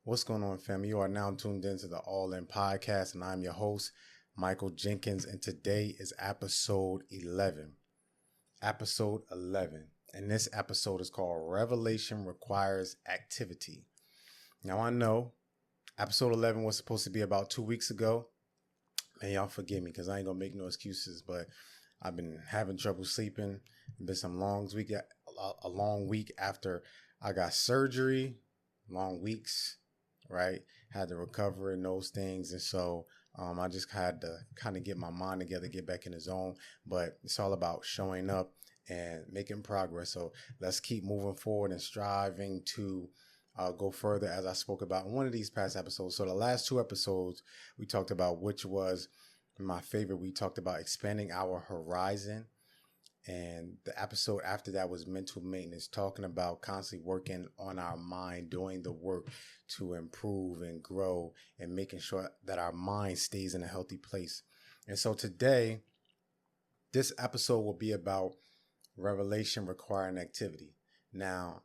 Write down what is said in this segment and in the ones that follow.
What's going on, fam? You are now tuned into the All In Podcast, and I'm your host, Michael Jenkins, and today is episode 11. Episode 11. And this episode is called Revelation Requires Activity. Now, I know episode 11 was supposed to be about 2 weeks ago. Man, y'all forgive me because I ain't going to make no excuses, but I've been having trouble sleeping. It's been some a long week after I got surgery, long weeks. Right? Had to recover and those things. And so I just had to kind of get my mind together, get back in the zone. But it's all about showing up and making progress. So let's keep moving forward and striving to go further, as I spoke about in one of these past episodes. So the last two episodes we talked about, which was my favorite, we talked about expanding our horizon. And the episode after that was mental maintenance, talking about constantly working on our mind, doing the work to improve and grow and making sure that our mind stays in a healthy place. And so today, this episode will be about revelation requiring activity. Now,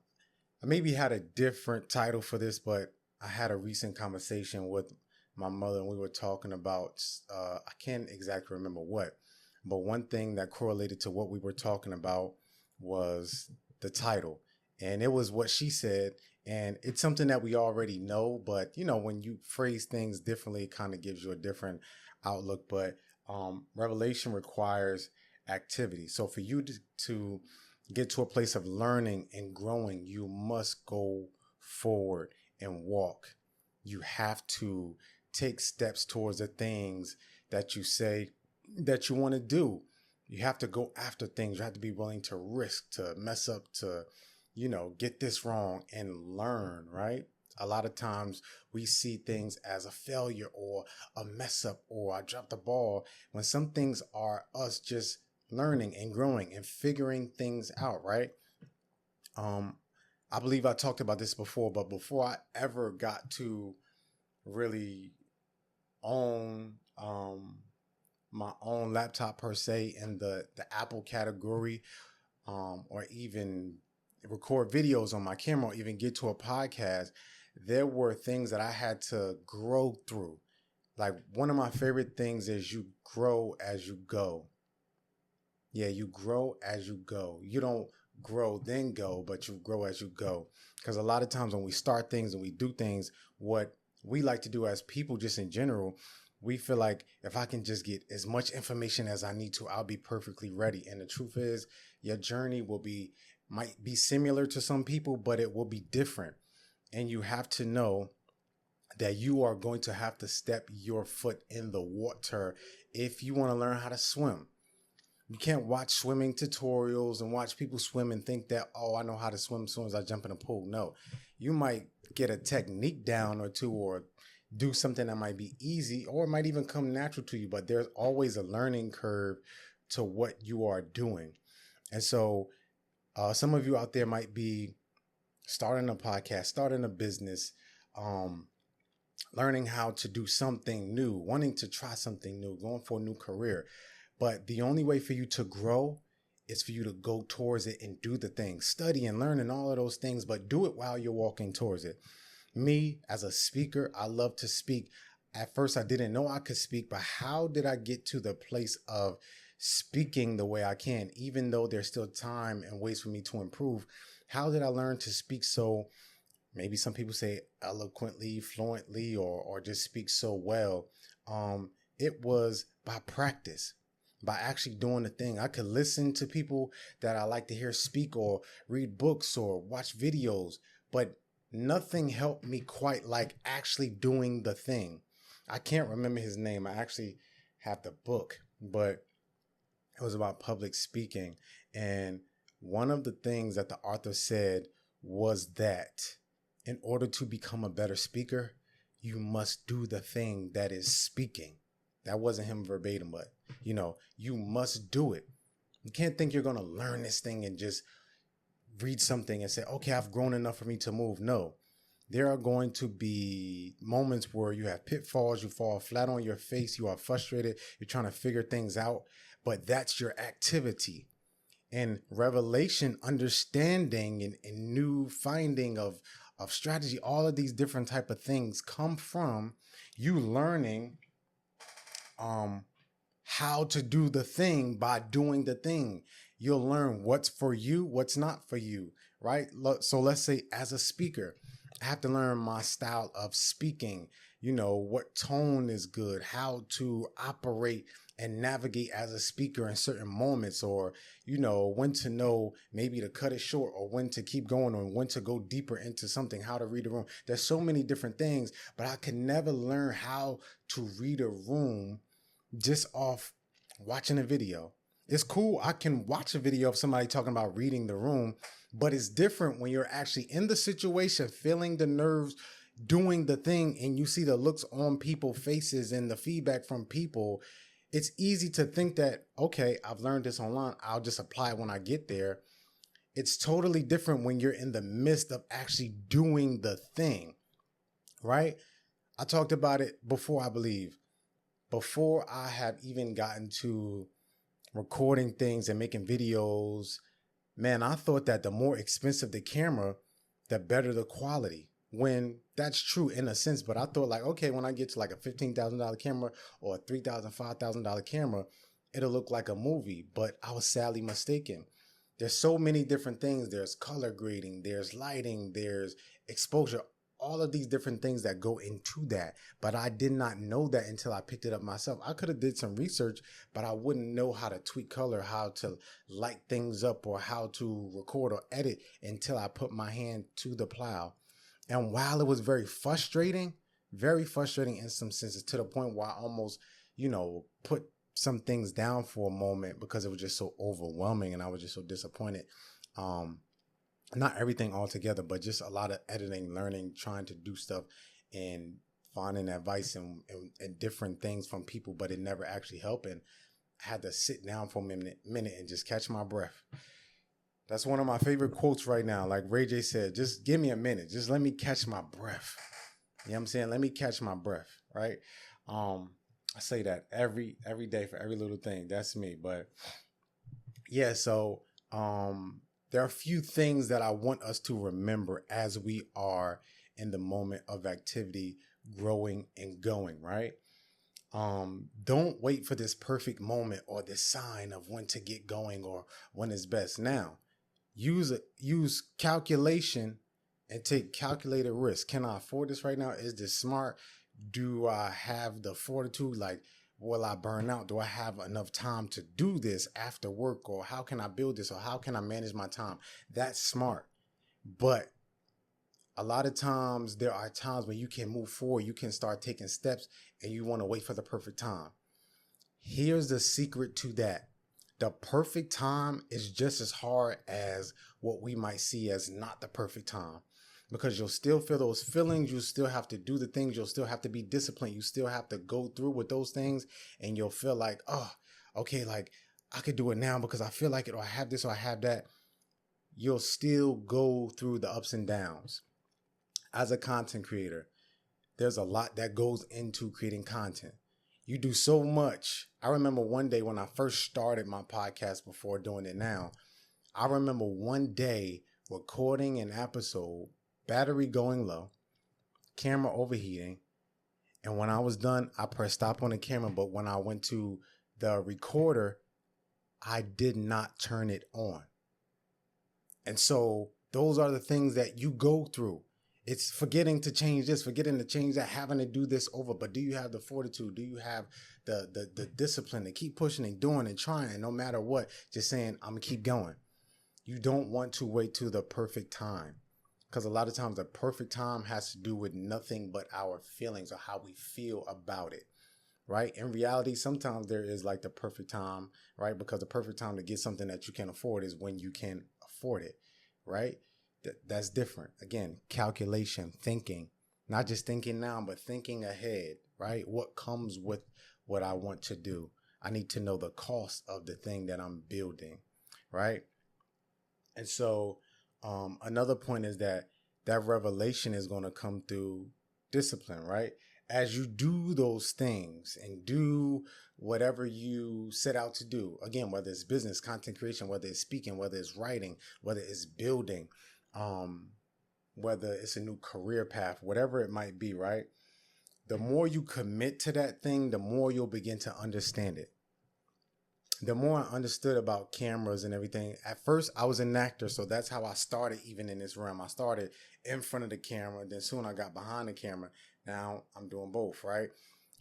I maybe had a different title for this, but I had a recent conversation with my mother and we were talking about, I can't exactly remember what. But one thing that correlated to what we were talking about was the title. And it was what she said. And it's something that we already know. But, you know, when you phrase things differently, it kind of gives you a different outlook. But revelation requires activity. So for you to get to a place of learning and growing, you must go forward and walk. You have to take steps towards the things that you say that you want to do. You have to go after things. You have to be willing to risk, to mess up, to, get this wrong and learn, right? A lot of times we see things as a failure or a mess up or I dropped the ball, when some things are us just learning and growing and figuring things out, right? I believe I talked about this before, but before I ever got to really own my own laptop per se in the Apple category, or even record videos on my camera, or even get to a podcast, there were things that I had to grow through. Like one of my favorite things is you grow as you go. Yeah, you grow as you go. You don't grow then go, but you grow as you go. Because a lot of times when we start things and we do things, what we like to do as people just in general, we feel like if I can just get as much information as I need to, I'll be perfectly ready. And the truth is, your journey might be similar to some people, but it will be different. And you have to know that you are going to have to step your foot in the water if you want to learn how to swim. You can't watch swimming tutorials and watch people swim and think that, oh, I know how to swim as soon as I jump in a pool. No, you might get a technique down or two, or do something that might be easy, or it might even come natural to you, but there's always a learning curve to what you are doing. And so some of you out there might be starting a podcast, starting a business, learning how to do something new, wanting to try something new, going for a new career. But the only way for you to grow is for you to go towards it and do the things, study and learn and all of those things, but do it while you're walking towards it. Me, as a speaker, I love to speak. At first, I didn't know I could speak, but how did I get to the place of speaking the way I can, even though there's still time and ways for me to improve? How did I learn to speak so, maybe some people say eloquently, fluently, or just speak so well? It was by practice, by actually doing the thing. I could listen to people that I like to hear speak, or read books or watch videos, but nothing helped me quite like actually doing the thing. I can't remember his name. I actually have the book, but it was about public speaking. And one of the things that the author said was that in order to become a better speaker, you must do the thing that is speaking. That wasn't him verbatim, but you must do it. You can't think you're going to learn this thing and just read something and say, okay, I've grown enough for me to move. No, there are going to be moments where you have pitfalls, you fall flat on your face, you are frustrated, you're trying to figure things out, but that's your activity. And revelation, understanding, and new finding of of strategy. All of these different type of things come from you learning how to do the thing by doing the thing. You'll learn what's for you, what's not for you, right? So let's say as a speaker, I have to learn my style of speaking, what tone is good, how to operate and navigate as a speaker in certain moments, or, when to know maybe to cut it short or when to keep going or when to go deeper into something, how to read a room. There's so many different things, but I can never learn how to read a room just off watching a video. It's cool. I can watch a video of somebody talking about reading the room, but it's different when you're actually in the situation, feeling the nerves, doing the thing, and you see the looks on people's faces and the feedback from people. It's easy to think that, okay, I've learned this online, I'll just apply it when I get there. It's totally different when you're in the midst of actually doing the thing, right? I talked about it before, I believe. Before I have even gotten to recording things and making videos, man, I thought that the more expensive the camera, the better the quality. When that's true in a sense, but I thought like, okay, when I get to like a $15,000 camera or a $3,000, $5,000 camera, it'll look like a movie. But I was sadly mistaken. There's so many different things. There's color grading, there's lighting, there's exposure, all of these different things that go into that. But I did not know that until I picked it up myself. I could have did some research, but I wouldn't know how to tweak color, how to light things up, or how to record or edit until I put my hand to the plow. And while it was very frustrating in some senses, to the point where I almost, put some things down for a moment because it was just so overwhelming and I was just so disappointed. Not everything altogether, but just a lot of editing, learning, trying to do stuff and finding advice and different things from people, but it never actually helped. And I had to sit down for a minute and just catch my breath. That's one of my favorite quotes right now. Like Ray J said, just give me a minute. Just let me catch my breath. You know what I'm saying? Let me catch my breath, right? I say that every day for every little thing. That's me. But yeah, so there are a few things that I want us to remember as we are in the moment of activity, growing and going, right? Don't wait for this perfect moment or this sign of when to get going or when it's best. Now, use calculation and take calculated risk. Can I afford this right now? Is this smart? Do I have the fortitude? Like, will I burn out? Do I have enough time to do this after work? Or how can I build this? Or how can I manage my time? That's smart. But a lot of times there are times when you can move forward, you can start taking steps, and you want to wait for the perfect time. Here's the secret to that. The perfect time is just as hard as what we might see as not the perfect time, because you'll still feel those feelings. You'll still have to do the things. You'll still have to be disciplined. You still have to go through with those things, and you'll feel like, oh, okay, like I could do it now because I feel like it, or I have this, or I have that. You'll still go through the ups and downs. As a content creator, there's a lot that goes into creating content. You do so much. I remember one day when I first started my podcast before doing it now, I remember one day recording an episode, battery going low, camera overheating. And when I was done, I pressed stop on the camera. But when I went to the recorder, I did not turn it on. And so those are the things that you go through. It's forgetting to change this, forgetting to change that, having to do this over. But do you have the fortitude? Do you have the discipline to keep pushing and doing and trying no matter what? Just saying, I'm going to keep going. You don't want to wait till the perfect time, because a lot of times the perfect time has to do with nothing but our feelings or how we feel about it, right? In reality, sometimes there is like the perfect time, right? Because the perfect time to get something that you can afford is when you can afford it, right? That's different. Again, calculation, thinking, not just thinking now, but thinking ahead, right? What comes with what I want to do? I need to know the cost of the thing that I'm building, right? And so another point is that revelation is going to come through discipline, right? As you do those things and do whatever you set out to do, again, whether it's business, content creation, whether it's speaking, whether it's writing, whether it's building, whether it's a new career path, whatever it might be, right? The more you commit to that thing, the more you'll begin to understand it. The more I understood about cameras and everything, at first I was an actor, so that's how I started even in this realm. I started in front of the camera, then soon I got behind the camera. Now I'm doing both, right?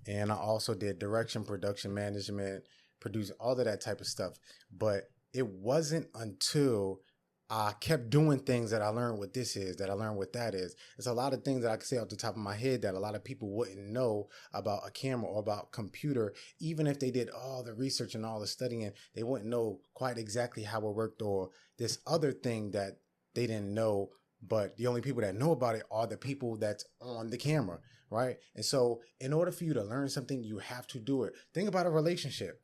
And I also did direction, production management, produce all of that type of stuff. But it wasn't until I kept doing things that I learned what this is, that I learned what that is. There's a lot of things that I can say off the top of my head that a lot of people wouldn't know about a camera or about computer. Even if they did all the research and all the studying, they wouldn't know quite exactly how it worked, or this other thing that they didn't know. But the only people that know about it are the people that's on the camera, right? And so in order for you to learn something, you have to do it. Think about a relationship.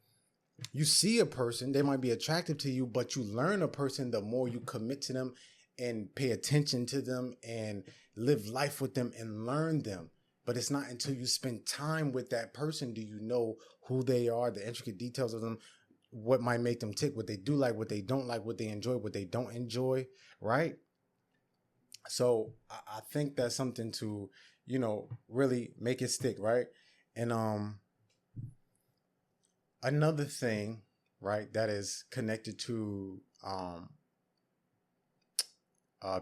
You see a person, they might be attractive to you, but you learn a person the more you commit to them and pay attention to them and live life with them and learn them. But it's not until you spend time with that person do you know who they are, the intricate details of them, what might make them tick, what they do like, what they don't like, what they enjoy, what they don't enjoy, right? So I think that's something to, really make it stick, right? And another thing, right, that is connected to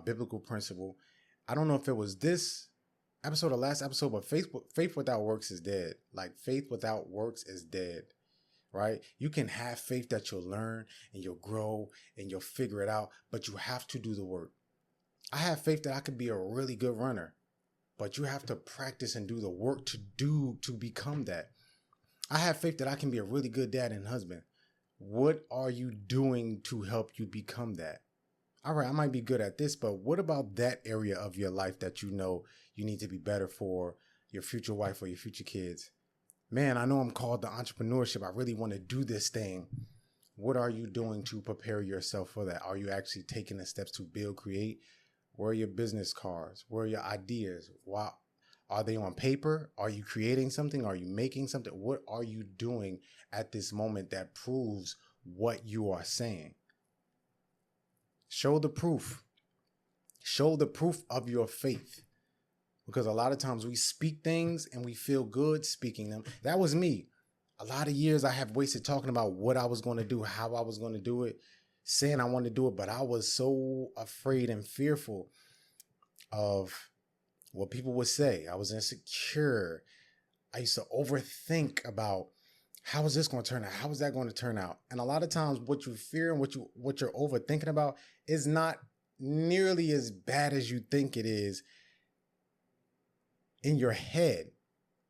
biblical principle. I don't know if it was this episode or last episode, but faith without works is dead. Like, faith without works is dead, right? You can have faith that you'll learn and you'll grow and you'll figure it out, but you have to do the work. I have faith that I could be a really good runner, but you have to practice and do the work to become that. I have faith that I can be a really good dad and husband. What are you doing to help you become that? All right, I might be good at this, but what about that area of your life that you know you need to be better for your future wife or your future kids? Man, I know I'm called to entrepreneurship. I really want to do this thing. What are you doing to prepare yourself for that? Are you actually taking the steps to build, create? Where are your business cards? Where are your ideas? Wow. Are they on paper? Are you creating something? Are you making something? What are you doing at this moment that proves what you are saying? Show the proof. Show the proof of your faith. Because a lot of times we speak things and we feel good speaking them. That was me. A lot of years I have wasted talking about what I was going to do, how I was going to do it, saying I wanted to do it, but I was so afraid and fearful of what people would say. I was insecure. I used to overthink about how is this going to turn out? How is that going to turn out? And a lot of times what you fear and what you're overthinking about is not nearly as bad as you think it is in your head.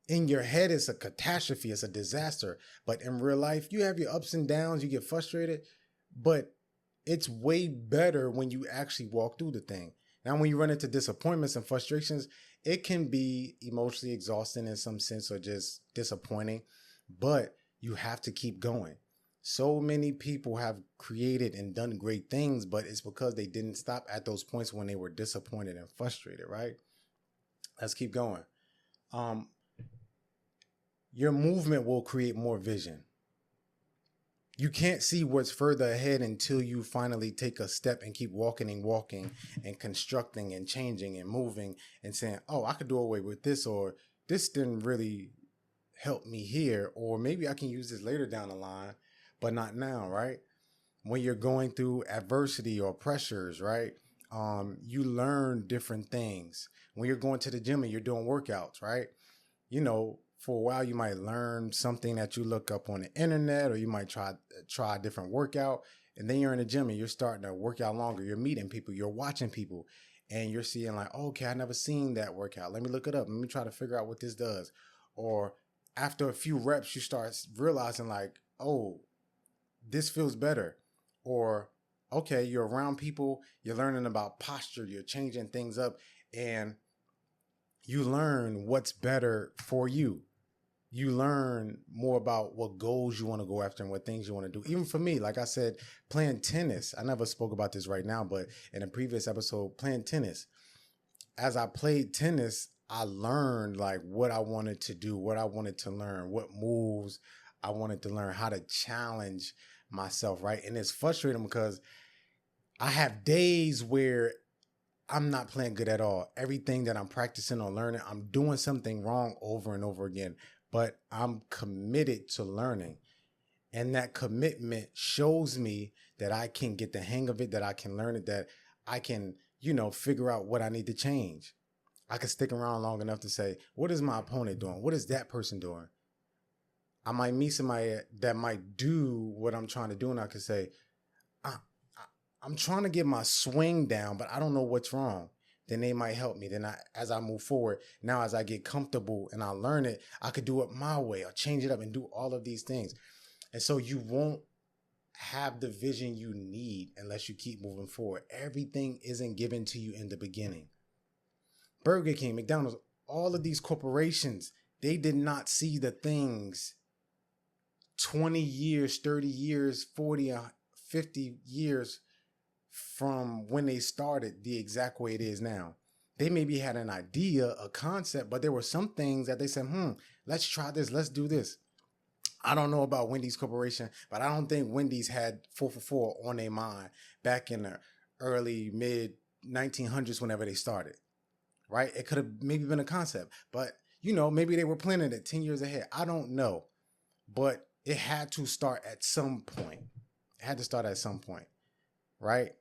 In your head, it's a catastrophe. It's a disaster. But in real life, you have your ups and downs. You get frustrated. But it's way better when you actually walk through the thing. Now, when you run into disappointments and frustrations, it can be emotionally exhausting in some sense or just disappointing, but you have to keep going. So many people have created and done great things, but it's because they didn't stop at those points when they were disappointed and frustrated, right? Let's keep going. Your movement will create more vision. You can't see what's further ahead until you finally take a step and keep walking and constructing and changing and moving and saying, oh, I could do away with this, or this didn't really help me here, or maybe I can use this later down the line, but not now, right? When you're going through adversity or pressures, right? You learn different things. When you're going to the gym and you're doing workouts, right? For a while, you might learn something that you look up on the internet, or you might try a different workout. And then you're in the gym and you're starting to work out longer. You're meeting people, you're watching people, and you're seeing like, oh, okay, I never seen that workout. Let me look it up. Let me try to figure out what this does. Or after a few reps, you start realizing like, oh, this feels better. Or, okay, you're around people, you're learning about posture, you're changing things up, and you learn what's better for you. You learn more about what goals you want to go after and what things you want to do. Even for me, like I said, playing tennis. I never spoke about this right now, but in a previous episode, playing tennis. As I played tennis, I learned like what I wanted to do, what I wanted to learn, what moves I wanted to learn, how to challenge myself, right? And it's frustrating because I have days where I'm not playing good at all. Everything that I'm practicing or learning, I'm doing something wrong over and over again. But I'm committed to learning. And that commitment shows me that I can get the hang of it, that I can learn it, that I can, figure out what I need to change. I can stick around long enough to say, what is my opponent doing? What is that person doing? I might meet somebody that might do what I'm trying to do, and I can say, I'm trying to get my swing down, but I don't know what's wrong. Then they might help me. Then as I move forward, now as I get comfortable and I learn it, I could do it my way or change it up and do all of these things. And so you won't have the vision you need unless you keep moving forward. Everything isn't given to you in the beginning. Burger King, McDonald's, all of these corporations, they did not see the things 20 years, 30 years, 40, 50 years from when they started the exact way it is now. They maybe had an idea, a concept, but there were some things that they said, let's try this, let's do this. I don't know about Wendy's Corporation, but I don't think Wendy's had 4 for $4 on their mind back in the early, mid 1900s whenever they started, right? It could have maybe been a concept, but maybe they were planning it 10 years ahead. I don't know, but it had to start at some point. Right?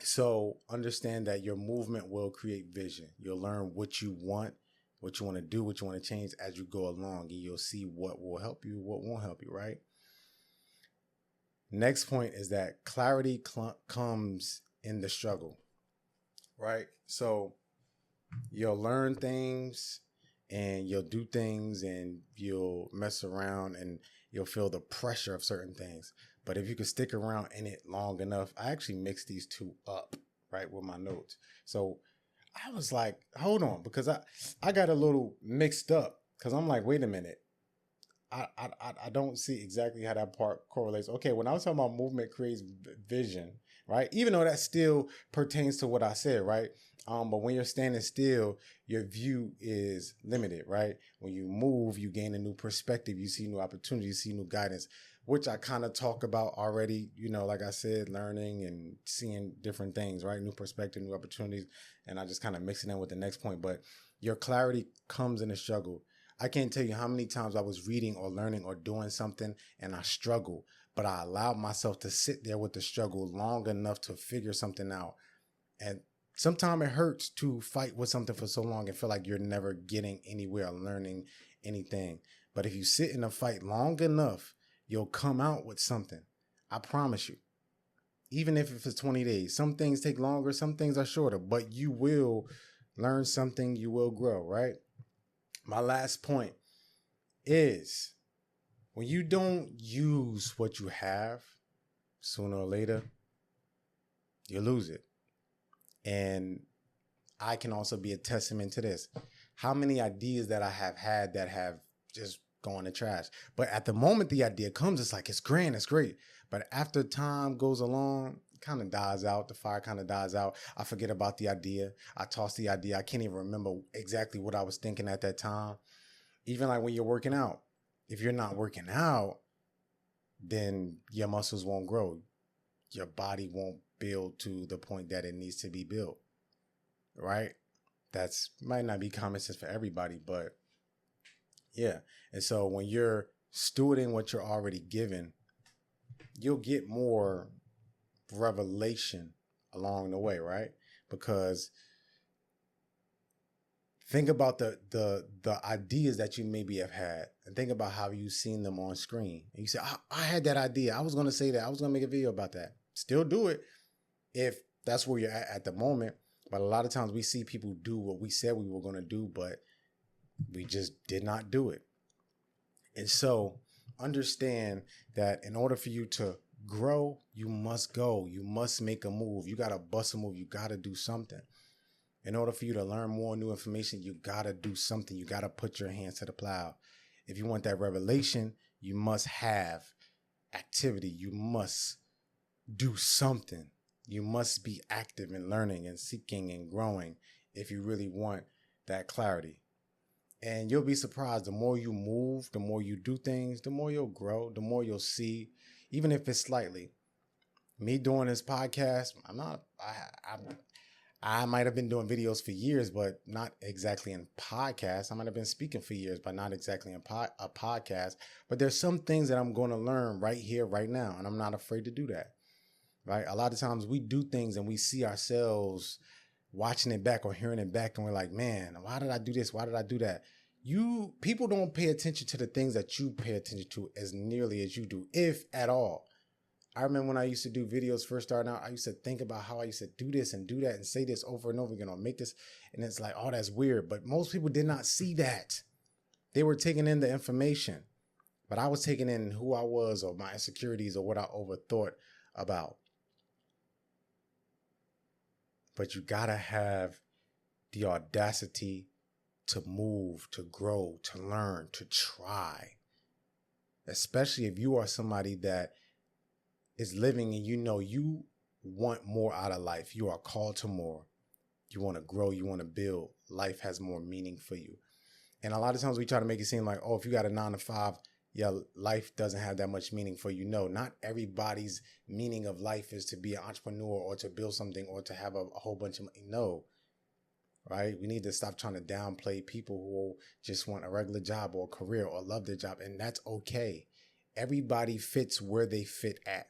So understand that your movement will create vision. You'll learn what you want to do, what you want to change as you go along, and you'll see what will help you, what won't help you, right? Next point is that clarity comes in the struggle, right? So you'll learn things and you'll do things and you'll mess around and you'll feel the pressure of certain things. But if you can stick around in it long enough, I actually mixed these two up, right, with my notes. So I was like, hold on, because I got a little mixed up because I'm like, wait a minute. I don't see exactly how that part correlates. Okay, when I was talking about movement creates vision, right? Even though that still pertains to what I said, right? But when you're standing still, your view is limited, right? When you move, you gain a new perspective. You see new opportunities, you see new guidance, which I kind of talk about already, like I said, learning and seeing different things, right? New perspective, new opportunities. And I just kind of mix it in with the next point. But your clarity comes in the struggle. I can't tell you how many times I was reading or learning or doing something and I struggled, but I allowed myself to sit there with the struggle long enough to figure something out. And sometimes it hurts to fight with something for so long and feel like you're never getting anywhere or learning anything. But if you sit in a fight long enough, you'll come out with something. I promise you. Even if it's 20 days, some things take longer, some things are shorter, but you will learn something, you will grow, right? My last point is when you don't use what you have, sooner or later, you lose it. And I can also be a testament to this. How many ideas that I have had that have just gone to trash. But at the moment the idea comes, it's like, it's grand, it's great. But after time goes along, it kind of dies out. The fire kind of dies out. I forget about the idea. I toss the idea. I can't even remember exactly what I was thinking at that time. Even like when you're working out, if you're not working out, then your muscles won't grow. Your body won't build to the point that it needs to be built, right? That's might not be common sense for everybody, but yeah. And so when you're stewarding what you're already given, you'll get more revelation along the way, right? Because think about the ideas that you maybe have had and think about how you've seen them on screen. And you say, I had that idea. I was going to say that. I was going to make a video about that. Still do it if that's where you're at the moment. But a lot of times we see people do what we said we were going to do, but we just did not do it. And so understand that in order for you to grow, you must go. You must make a move. You got to bust a move. You got to do something. In order for you to learn more new information, you got to do something. You got to put your hands to the plow. If you want that revelation, you must have activity. You must do something. You must be active in learning and seeking and growing if you really want that clarity. And you'll be surprised. The more you move, the more you do things, the more you'll grow, the more you'll see, even if it's slightly. Me doing this podcast, I might have been doing videos for years, but not exactly in podcasts. I might have been speaking for years, but not exactly in a podcast. But there's some things that I'm going to learn right here, right now, and I'm not afraid to do that. Right? A lot of times we do things and we see ourselves watching it back or hearing it back, and we're like, man, why did I do this? Why did I do that? People don't pay attention to the things that you pay attention to as nearly as you do, if at all. I remember when I used to do videos first starting out, I used to think about how I used to do this and do that and say this over and over again or make this. And it's like, oh, that's weird. But most people did not see that. They were taking in the information, but I was taking in who I was or my insecurities or what I overthought about. But you got to have the audacity to move, to grow, to learn, to try. Especially if you are somebody that is living and you want more out of life. You are called to more. You want to grow. You want to build. Life has more meaning for you. And a lot of times we try to make it seem like, oh, if you got a 9-to-5, yeah, life doesn't have that much meaning for you. No, not everybody's meaning of life is to be an entrepreneur or to build something or to have a whole bunch of money. No, right? We need to stop trying to downplay people who just want a regular job or a career or love their job. And that's okay. Everybody fits where they fit at.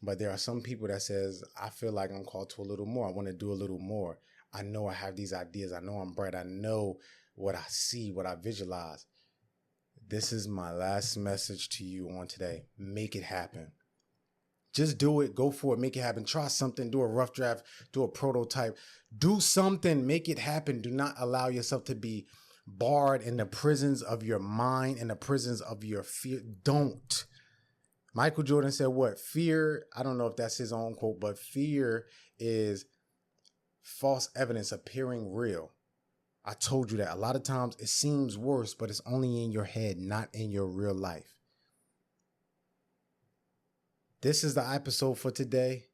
But there are some people that says, I feel like I'm called to a little more. I want to do a little more. I know I have these ideas. I know I'm bright. I know what I see, what I visualize. This is my last message to you on today. Make it happen. Just do it. Go for it. Make it happen. Try something. Do a rough draft. Do a prototype. Do something. Make it happen. Do not allow yourself to be barred in the prisons of your mind, in the prisons of your fear. Don't. Michael Jordan said what? Fear, I don't know if that's his own quote, but fear is false evidence appearing real. I told you that. A lot of times it seems worse, but it's only in your head, not in your real life. This is the episode for today.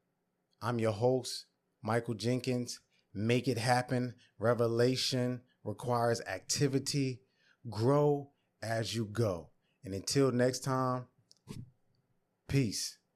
I'm your host, Michael Jenkins. Make it happen. Revelation requires activity. Grow as you go. And until next time, peace.